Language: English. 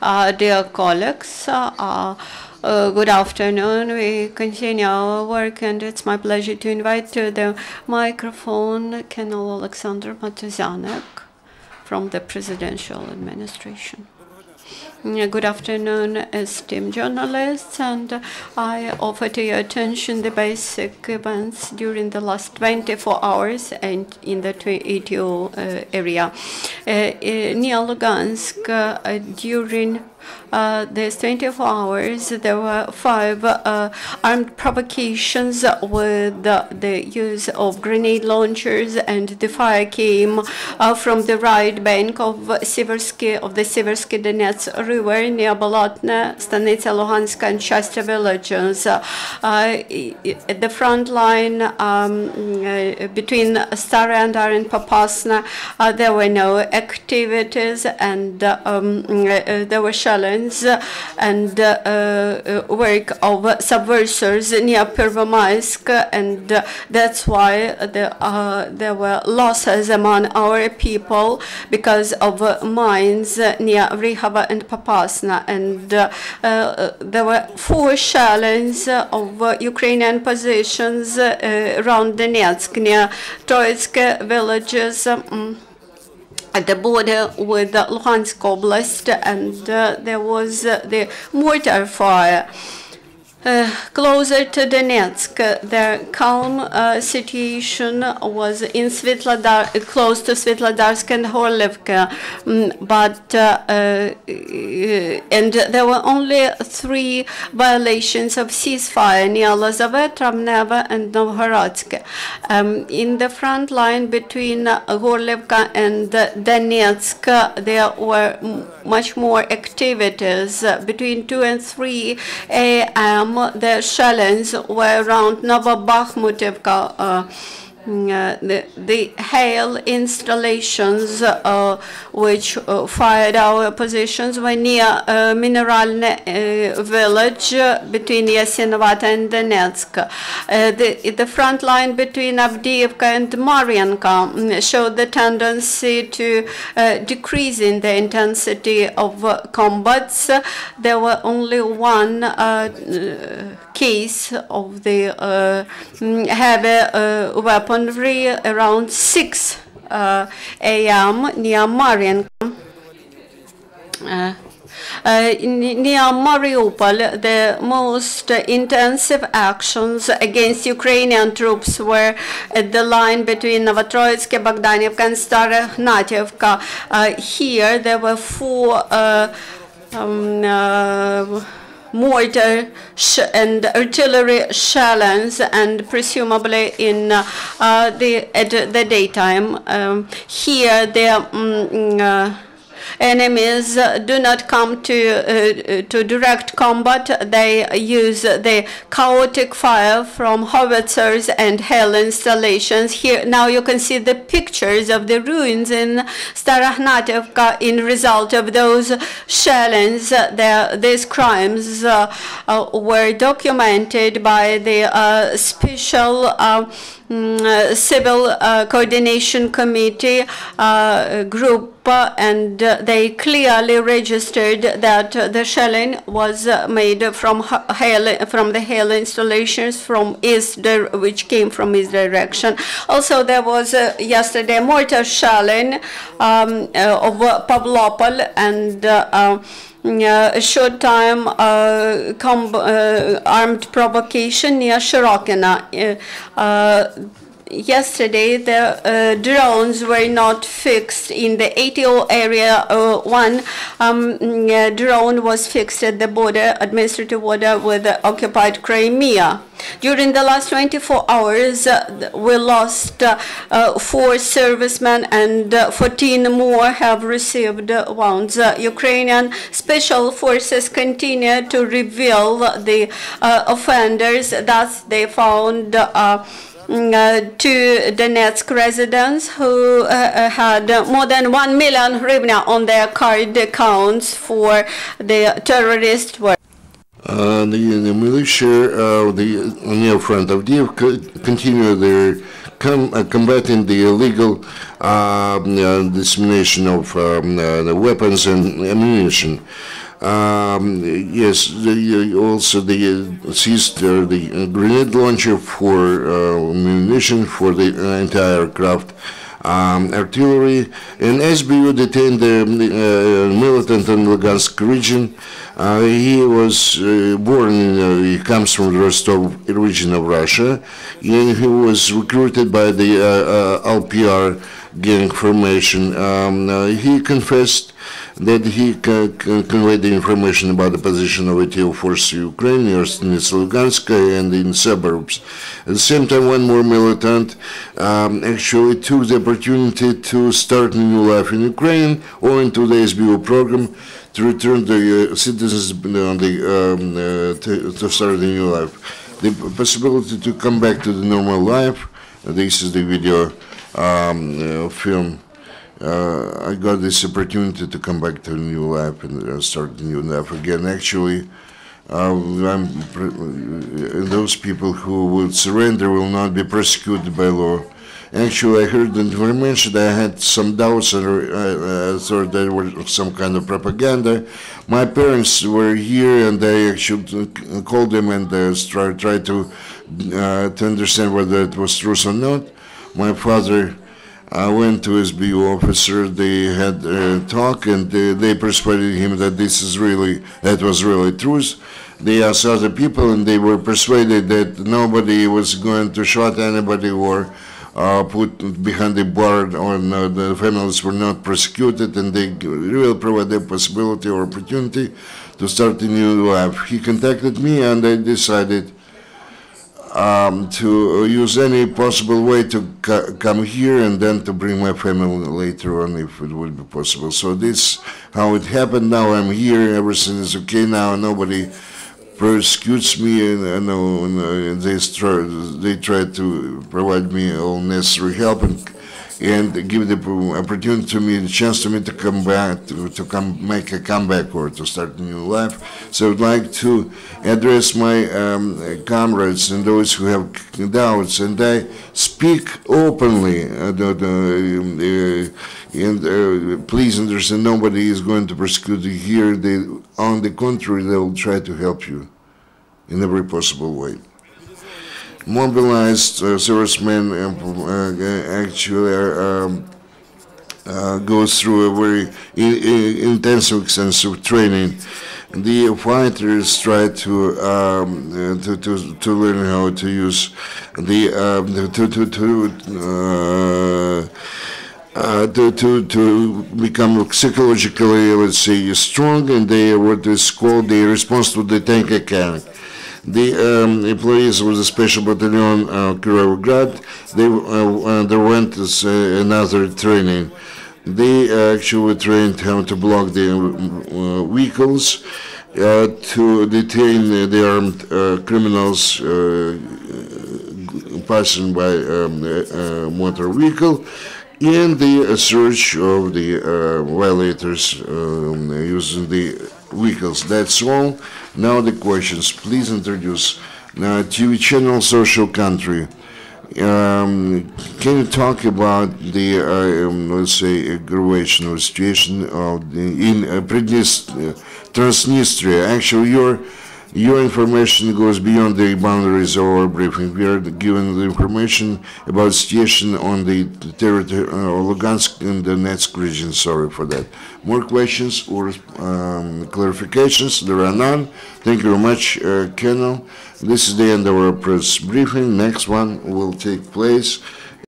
Dear colleagues, good afternoon. We continue our work, and it's my pleasure to invite to the microphone Colonel Oleksandr Motuzyanyk from the Presidential Administration. Good afternoon, esteemed journalists, and I offer to your attention the basic events during the last 24 hours and in the ETO area. Near Lugansk, during these 24 hours, there were 5 armed provocations with the use of grenade launchers, and the fire came from the right bank of the Seversky Donets River near Bolotne, Stanitsa Luhanska, and Chastya villages. At the front line between Starandar and Popasna, there were no activities, and there were challenges and work of subversives near Pervomaisk, and that's why there were losses among our people because of mines near Rihava and Popasna, and there were 4 challenges of Ukrainian positions around Donetsk near Troitsk villages at the border with Luhansk Oblast, and there was the mortar fire. Closer to Donetsk, the calm situation was in close to Svetlodarsk and Horlivka, but and there were only 3 violations of ceasefire near Lazavet, Travneva, and Novhorodsk. In the front line between Horlivka and Donetsk, there were much more activities. Between 2 and 3 a.m. the challenges were around Novobakhmutivka. The hail installations which fired our positions were near Mineralne village between Yasinovat and Donetsk. The front line between Avdiivka and Marianka showed the tendency to decrease in the intensity of combats. There were only 1 case of the heavy weaponry around 6 a.m. near Marianka. Near Mariupol, the most intensive actions against Ukrainian troops were at the line between Novotroitsk, Bogdanivka, and Starognativka. Here, there were 4 mortar and artillery shells, and presumably in at the daytime. Here, the enemies do not come to direct combat. They use the chaotic fire from howitzers and hail installations. Here now you can see the pictures of the ruins in Starognativka in result of those shells. These crimes were documented by the special Civil Coordination Committee group, and they clearly registered that the shelling was made from the hail installations from east, which came from east direction. Also, there was yesterday mortar shelling of Pavlopol, and a short time armed provocation near Shirokina. Yesterday, the drones were not fixed in the ATO area. 1 drone was fixed at the border, administrative border with occupied Crimea. During the last 24 hours, we lost 4 servicemen, and 14 more have received wounds. Ukrainian special forces continue to reveal the offenders. Thus, they found 2 Donetsk residents who had more than 1 million hryvnia on their card accounts for the terrorist work. The militia on the front of Avdiivka continue their combating the illegal dissemination of the weapons and ammunition. Yes, also the seized the grenade launcher for munition for the entire craft. Artillery, and SBU detained the militant in Lugansk region. He was he comes from the Rostov region of Russia, and he was recruited by the LPR gang formation. He confessed that he conveyed the information about the position of ATO force in Ukraine near Lugansk and in suburbs. At the same time, one more militant actually took the opportunity to start a new life in Ukraine or into the SBU program to return the citizens on to start a new life. The possibility to come back to the normal life. This is the video film. I got this opportunity to come back to a new life and start a new life again. Actually, those people who will surrender will not be persecuted by law. Actually, I heard the information. I had some doubts and I thought there was some kind of propaganda. My parents were here, and I actually called them and tried to understand whether it was true or not. My father went to SBU officer. They had a talk, and they persuaded him that that was really truth. They asked other people, and they were persuaded that nobody was going to shoot anybody or put behind the bar, or the families were not persecuted, and they really provided the possibility or opportunity to start a new life. He contacted me, and I decided to use any possible way to come here and then to bring my family later on if it would be possible. So this how it happened. Now I'm here, everything is okay now, nobody persecutes me, and they try to provide me all necessary help and give the opportunity to me, the chance to me to come back, to make a comeback or to start a new life. So I'd like to address my comrades and those who have doubts, and I speak openly. Please understand, nobody is going to persecute you here. On the contrary, they will try to help you in every possible way. Mobilized servicemen actually goes through a very intensive, extensive training. The fighters try to learn how to use to become psychologically, let's say, strong, and they what is called the response to the tank attack. The employees of the Special Battalion Kirovograd, they underwent another training. They actually trained how to block the vehicles, to detain the armed criminals passing by motor vehicle, and the search of the violators using the vehicles. That's all. Now the questions. Please introduce TV channel Social Country. Can you talk about the let's say aggravation of situation of in Transnistria? Actually, your information goes beyond the boundaries of our briefing. We are given the information about situation on the territory of Lugansk and the Donetsk region. Sorry for that. More questions or clarifications? There are none. Thank you very much, Colonel. This is the end of our press briefing. Next one will take place